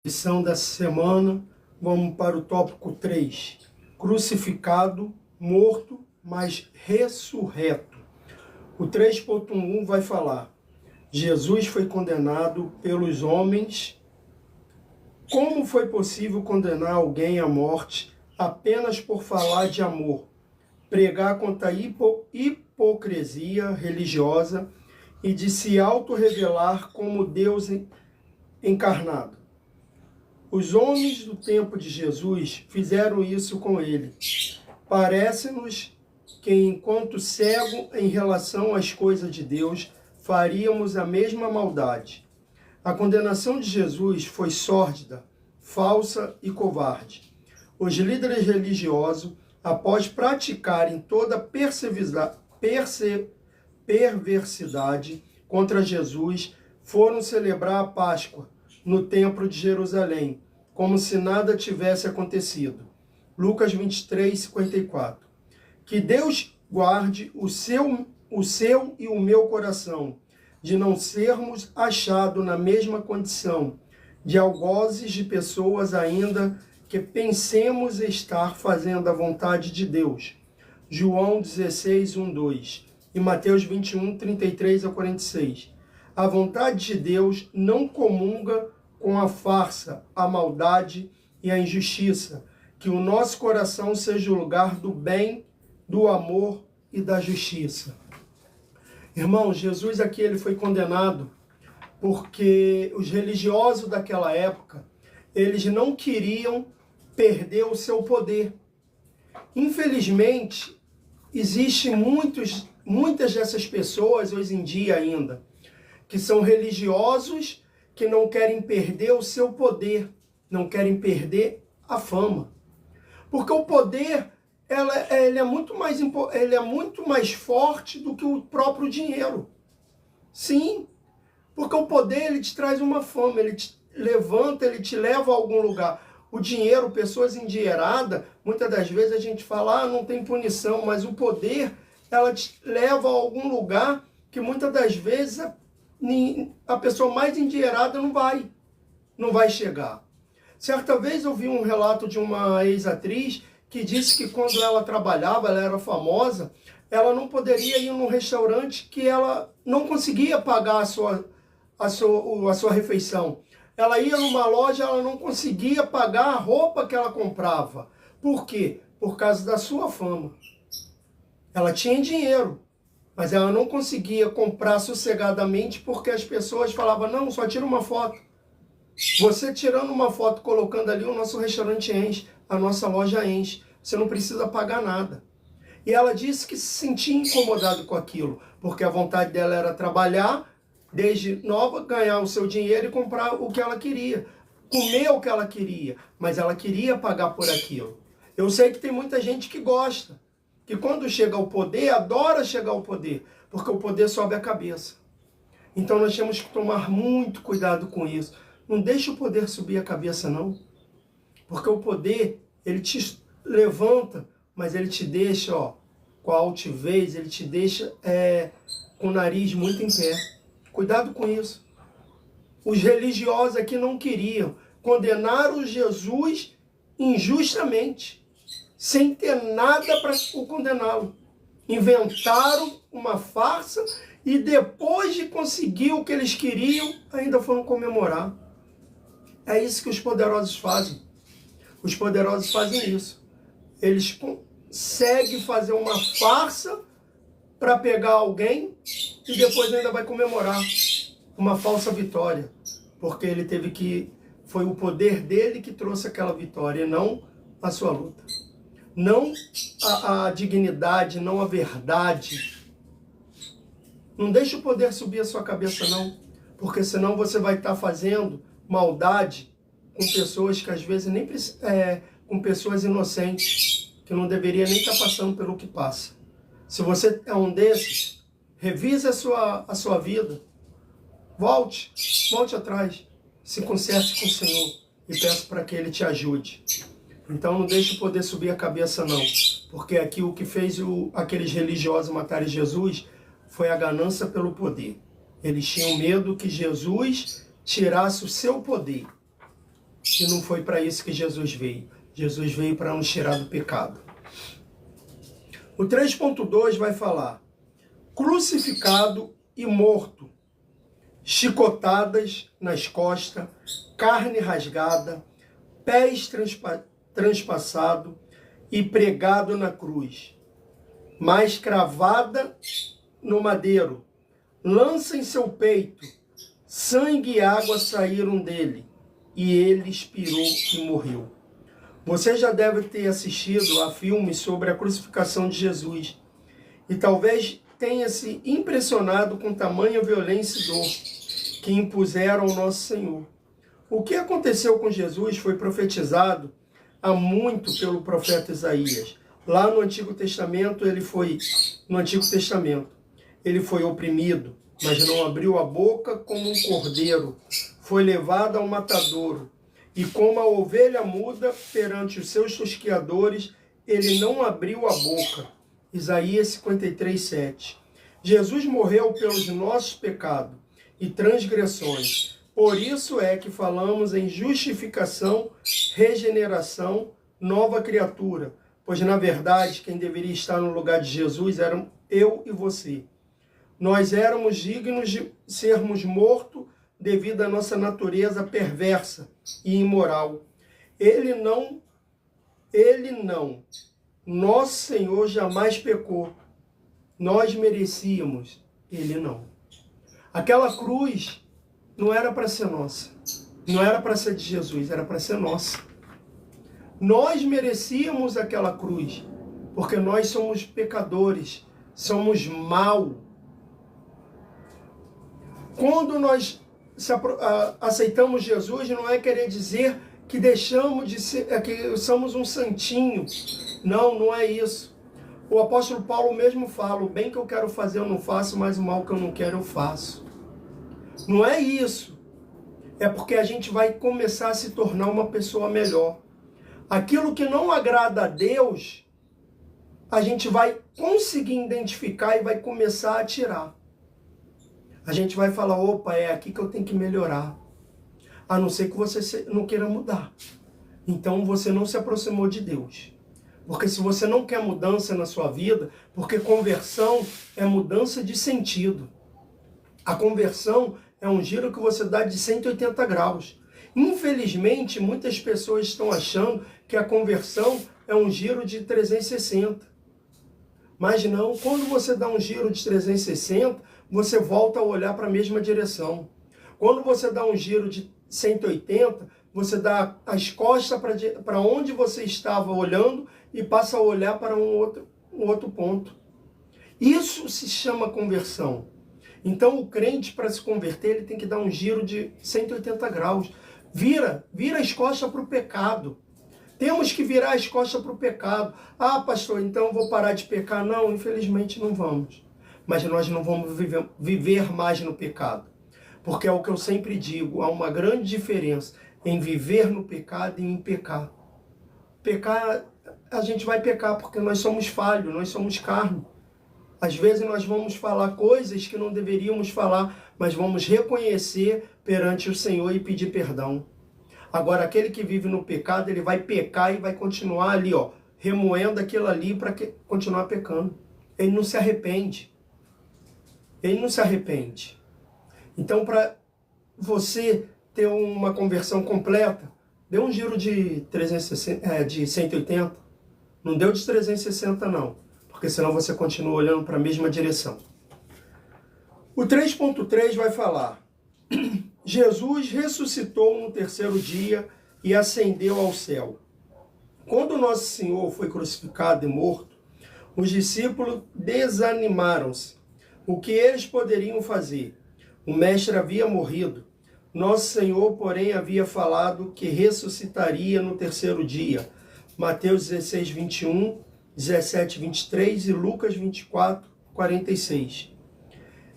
Lição dessa semana, vamos para o tópico 3. Crucificado, morto, mas ressurreto. O 3.1 vai falar: Jesus foi condenado pelos homens. Como foi possível condenar alguém à morte apenas por falar de amor, pregar contra a hipocrisia religiosa e de se autorrevelar como Deus encarnado? Os homens do tempo de Jesus fizeram isso com ele. Parece-nos que, enquanto cego em relação às coisas de Deus, faríamos a mesma maldade. A condenação de Jesus foi sórdida, falsa e covarde. Os líderes religiosos, após praticarem toda perversidade contra Jesus, foram celebrar a Páscoa no Templo de Jerusalém, como se nada tivesse acontecido. Lucas 23, 54. Que Deus guarde o seu e o meu coração, de não sermos achados na mesma condição de algozes de pessoas ainda que pensemos estar fazendo a vontade de Deus. João 16, 1, 2 e Mateus 21, 33 a 46. A vontade de Deus não comunga com a farsa, a maldade e a injustiça. Que o nosso coração seja o lugar do bem, do amor e da justiça. Irmão, Jesus aqui ele foi condenado porque os religiosos daquela época, eles não queriam perder o seu poder. Infelizmente, existem muitas dessas pessoas hoje em dia ainda, que são religiosos, que não querem perder o seu poder, não querem perder a fama. Porque o poder, ele é muito mais forte do que o próprio dinheiro. Sim, porque o poder, ele te traz uma fama, ele te levanta, ele te leva a algum lugar. O dinheiro, pessoas endinheiradas, muitas das vezes a gente fala, não tem punição, mas o poder, ela te leva a algum lugar que muitas das vezes a pessoa mais endinheirada não vai chegar. Certa vez eu vi um relato de uma ex-atriz que disse que quando ela trabalhava, ela era famosa, ela não poderia ir num restaurante que ela não conseguia pagar a sua refeição. Ela ia numa loja, ela não conseguia pagar a roupa que ela comprava. Por quê? Por causa da sua fama. Ela tinha dinheiro, mas ela não conseguia comprar sossegadamente porque as pessoas falavam, não, só tira uma foto. Você tirando uma foto, colocando ali, o nosso restaurante enche, a nossa loja enche. Você não precisa pagar nada. E ela disse que se sentia incomodada com aquilo, porque a vontade dela era trabalhar, desde nova, ganhar o seu dinheiro e comprar o que ela queria. Comer o que ela queria, mas ela queria pagar por aquilo. Eu sei que tem muita gente que gosta, que quando chega ao poder, adora chegar ao poder, porque o poder sobe a cabeça. Então nós temos que tomar muito cuidado com isso. Não deixe o poder subir a cabeça, não. Porque o poder, ele te levanta, mas ele te deixa, com a altivez, ele te deixa com o nariz muito em pé. Cuidado com isso. Os religiosos aqui não queriam. Condenaram Jesus injustamente, sem ter nada para condená-lo. Inventaram uma farsa e depois de conseguir o que eles queriam, ainda foram comemorar. É isso que os poderosos fazem. Os poderosos fazem isso. Eles conseguem fazer uma farsa para pegar alguém e depois ainda vai comemorar uma falsa vitória. Porque foi o poder dele que trouxe aquela vitória, e não a sua luta. Não a dignidade, não a verdade. Não deixe o poder subir a sua cabeça, não. Porque senão você vai estar fazendo maldade com pessoas que às vezes nem com pessoas inocentes, que não deveria nem estar passando pelo que passa. Se você é um desses, revise a sua vida. Volte atrás, se conserte com o Senhor e peça para que Ele te ajude. Então não deixe o poder subir a cabeça, não. Porque aqui o que fez aqueles religiosos matarem Jesus foi a ganância pelo poder. Eles tinham medo que Jesus tirasse o seu poder. E não foi para isso que Jesus veio. Jesus veio para nos tirar do pecado. O 3.2 vai falar: crucificado e morto, chicotadas nas costas, carne rasgada, pés transpassados e pregado na cruz, mas cravada no madeiro, lança em seu peito, sangue e água saíram dele, e ele expirou e morreu. Você já deve ter assistido a filmes sobre a crucificação de Jesus, e talvez tenha se impressionado com tamanha violência e dor que impuseram ao nosso Senhor. O que aconteceu com Jesus foi profetizado há muito pelo profeta Isaías. Lá no Antigo Testamento, ele foi oprimido, mas não abriu a boca como um cordeiro. Foi levado ao matadouro. E como a ovelha muda perante os seus tosquiadores, ele não abriu a boca. Isaías 53:7. Jesus morreu pelos nossos pecados e transgressões. Por isso é que falamos em justificação, regeneração, nova criatura. Pois, na verdade, quem deveria estar no lugar de Jesus eram eu e você. Nós éramos dignos de sermos mortos devido à nossa natureza perversa e imoral. Ele não. Nosso Senhor jamais pecou. Nós merecíamos, ele não. Aquela cruz não era para ser nossa. Não era para ser de Jesus, era para ser nossa. Nós merecíamos aquela cruz, porque nós somos pecadores, somos mal. Quando nós aceitamos Jesus, não é querer dizer que deixamos de ser, que somos um santinho. Não, não é isso. O apóstolo Paulo mesmo fala: o bem que eu quero fazer eu não faço, mas o mal que eu não quero eu faço. Não é isso. É porque a gente vai começar a se tornar uma pessoa melhor. Aquilo que não agrada a Deus, a gente vai conseguir identificar e vai começar a tirar. A gente vai falar: opa, é aqui que eu tenho que melhorar. A não ser que você não queira mudar. Então você não se aproximou de Deus. Porque se você não quer mudança na sua vida, porque conversão é mudança de sentido. A conversão é um giro que você dá de 180 graus. Infelizmente, muitas pessoas estão achando que a conversão é um giro de 360. Mas não, quando você dá um giro de 360, você volta a olhar para a mesma direção. Quando você dá um giro de 180, você dá as costas para onde você estava olhando e passa a olhar para um outro ponto. Isso se chama conversão. Então o crente, para se converter, ele tem que dar um giro de 180 graus. Vira as costas para o pecado. Temos que virar as costas para o pecado. Ah, pastor, então eu vou parar de pecar? Não, infelizmente não vamos. Mas nós não vamos viver mais no pecado. Porque é o que eu sempre digo, há uma grande diferença em viver no pecado e em pecar. Pecar, a gente vai pecar porque nós somos falhos, nós somos carne. Às vezes nós vamos falar coisas que não deveríamos falar, mas vamos reconhecer perante o Senhor e pedir perdão. Agora, aquele que vive no pecado, ele vai pecar e vai continuar ali, remoendo aquilo ali para continuar pecando. Ele não se arrepende. Ele não se arrepende. Então, para você ter uma conversão completa, dê um giro de 180. Não deu de 360, não. Porque senão você continua olhando para a mesma direção. O 3.3 vai falar: Jesus ressuscitou no terceiro dia e ascendeu ao céu. Quando Nosso Senhor foi crucificado e morto, os discípulos desanimaram-se. O que eles poderiam fazer? O mestre havia morrido. Nosso Senhor, porém, havia falado que ressuscitaria no terceiro dia. Mateus 16, 21, 17, 23 e Lucas 24, 46.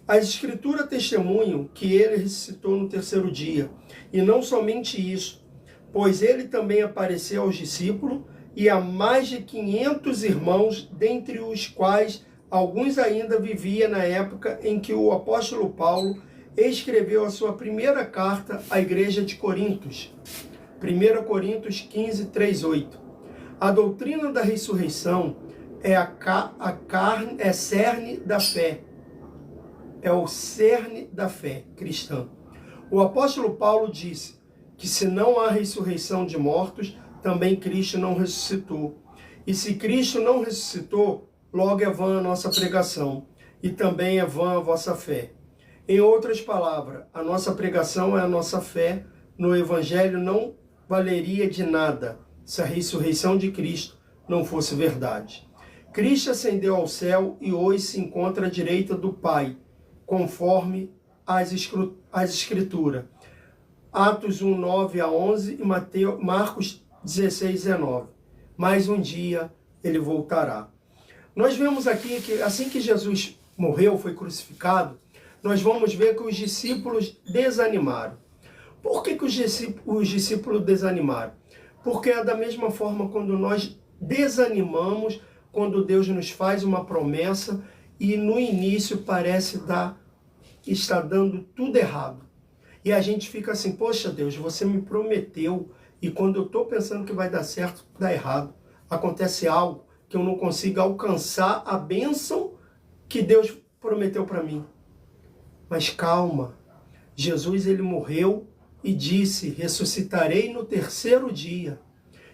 As Escrituras testemunham que ele ressuscitou no terceiro dia. E não somente isso, pois ele também apareceu aos discípulos e a mais de 500 irmãos, dentre os quais alguns ainda viviam na época em que o apóstolo Paulo escreveu a sua primeira carta à igreja de Corintos. 1 Coríntios 15, 3, 8. A doutrina da ressurreição é cerne da fé. É o cerne da fé cristã. O apóstolo Paulo disse que se não há ressurreição de mortos, também Cristo não ressuscitou. E se Cristo não ressuscitou, logo é vã a nossa pregação, e também é vã a vossa fé. Em outras palavras, a nossa pregação é a nossa fé no Evangelho não valeria de nada se a ressurreição de Cristo não fosse verdade. Cristo ascendeu ao céu e hoje se encontra à direita do Pai, conforme as Escrituras. Atos 1, 9 a 11 e Marcos 16, 19. Mais um dia ele voltará. Nós vemos aqui que assim que Jesus morreu, foi crucificado, nós vamos ver que os discípulos desanimaram. Por que os discípulos desanimaram? Porque é da mesma forma quando nós desanimamos, quando Deus nos faz uma promessa e no início parece estar dando tudo errado. E a gente fica assim, poxa Deus, você me prometeu e quando eu estou pensando que vai dar certo, dá errado. Acontece algo que eu não consigo alcançar a bênção que Deus prometeu para mim. Mas calma, Jesus ele morreu e disse, ressuscitarei no terceiro dia.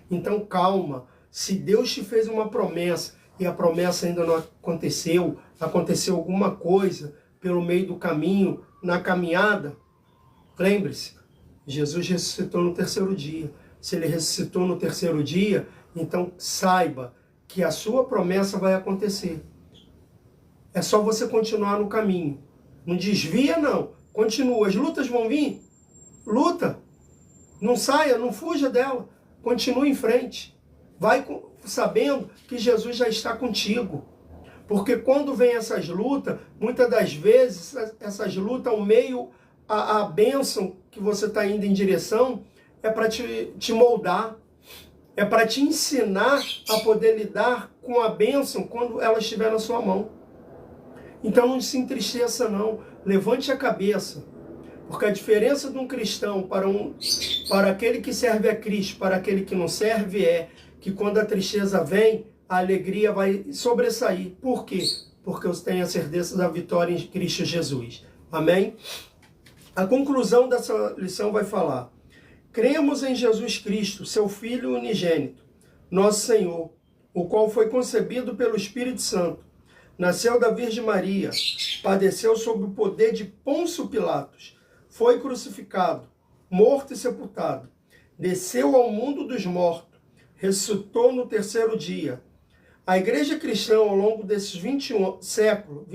Então calma, se Deus te fez uma promessa e a promessa ainda não aconteceu, aconteceu alguma coisa pelo meio do caminho, na caminhada, lembre-se, Jesus ressuscitou no terceiro dia. Se ele ressuscitou no terceiro dia, então saiba que a sua promessa vai acontecer. É só você continuar no caminho. Não desvia não, continua. As lutas vão vir, luta. Não saia, não fuja dela. Continue em frente. Vai sabendo que Jesus já está contigo. Porque quando vem essas lutas, muitas das vezes, essas lutas, ao meio, a bênção que você está indo em direção, é para te moldar. É para te ensinar a poder lidar com a bênção quando ela estiver na sua mão. Então não se entristeça não. Levante a cabeça. Porque a diferença de um cristão para aquele que serve a Cristo, para aquele que não serve, é que quando a tristeza vem, a alegria vai sobressair. Por quê? Porque eu tenho a certeza da vitória em Cristo Jesus. Amém? A conclusão dessa lição vai falar: cremos em Jesus Cristo, seu Filho unigênito, nosso Senhor, o qual foi concebido pelo Espírito Santo, nasceu da Virgem Maria, padeceu sob o poder de Pôncio Pilatos, foi crucificado, morto e sepultado, desceu ao mundo dos mortos, ressuscitou no terceiro dia. A igreja cristã, ao longo desses 21 séculos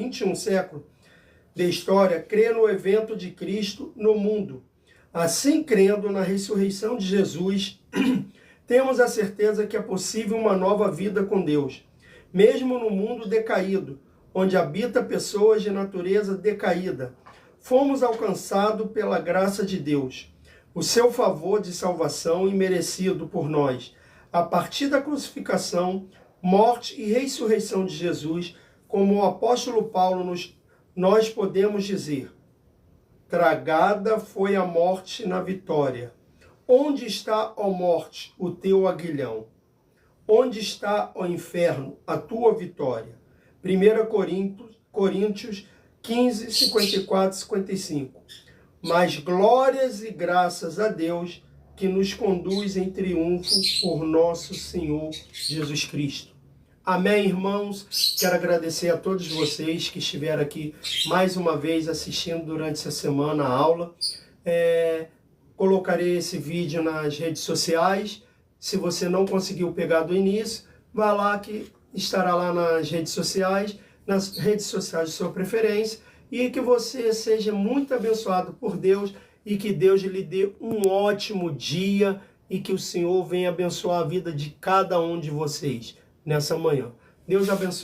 de história, crê no evento de Cristo no mundo. Assim, crendo na ressurreição de Jesus, temos a certeza que é possível uma nova vida com Deus, mesmo no mundo decaído, onde habita pessoas de natureza decaída. Fomos alcançados pela graça de Deus, o seu favor de salvação imerecido por nós, a partir da crucificação, morte e ressurreição de Jesus, como o apóstolo Paulo nós podemos dizer: tragada foi a morte na vitória. Onde está, ó morte, o teu aguilhão? Onde está, ó inferno, a tua vitória? 1 Coríntios 15, 54 e 55. Mas glórias e graças a Deus que nos conduz em triunfo por nosso Senhor Jesus Cristo. Amém, irmãos? Quero agradecer a todos vocês que estiveram aqui mais uma vez assistindo durante essa semana a aula. Colocarei esse vídeo nas redes sociais. Se você não conseguiu pegar do início, vá lá que estará lá nas redes sociais de sua preferência, e que você seja muito abençoado por Deus e que Deus lhe dê um ótimo dia e que o Senhor venha abençoar a vida de cada um de vocês nessa manhã. Deus abençoe.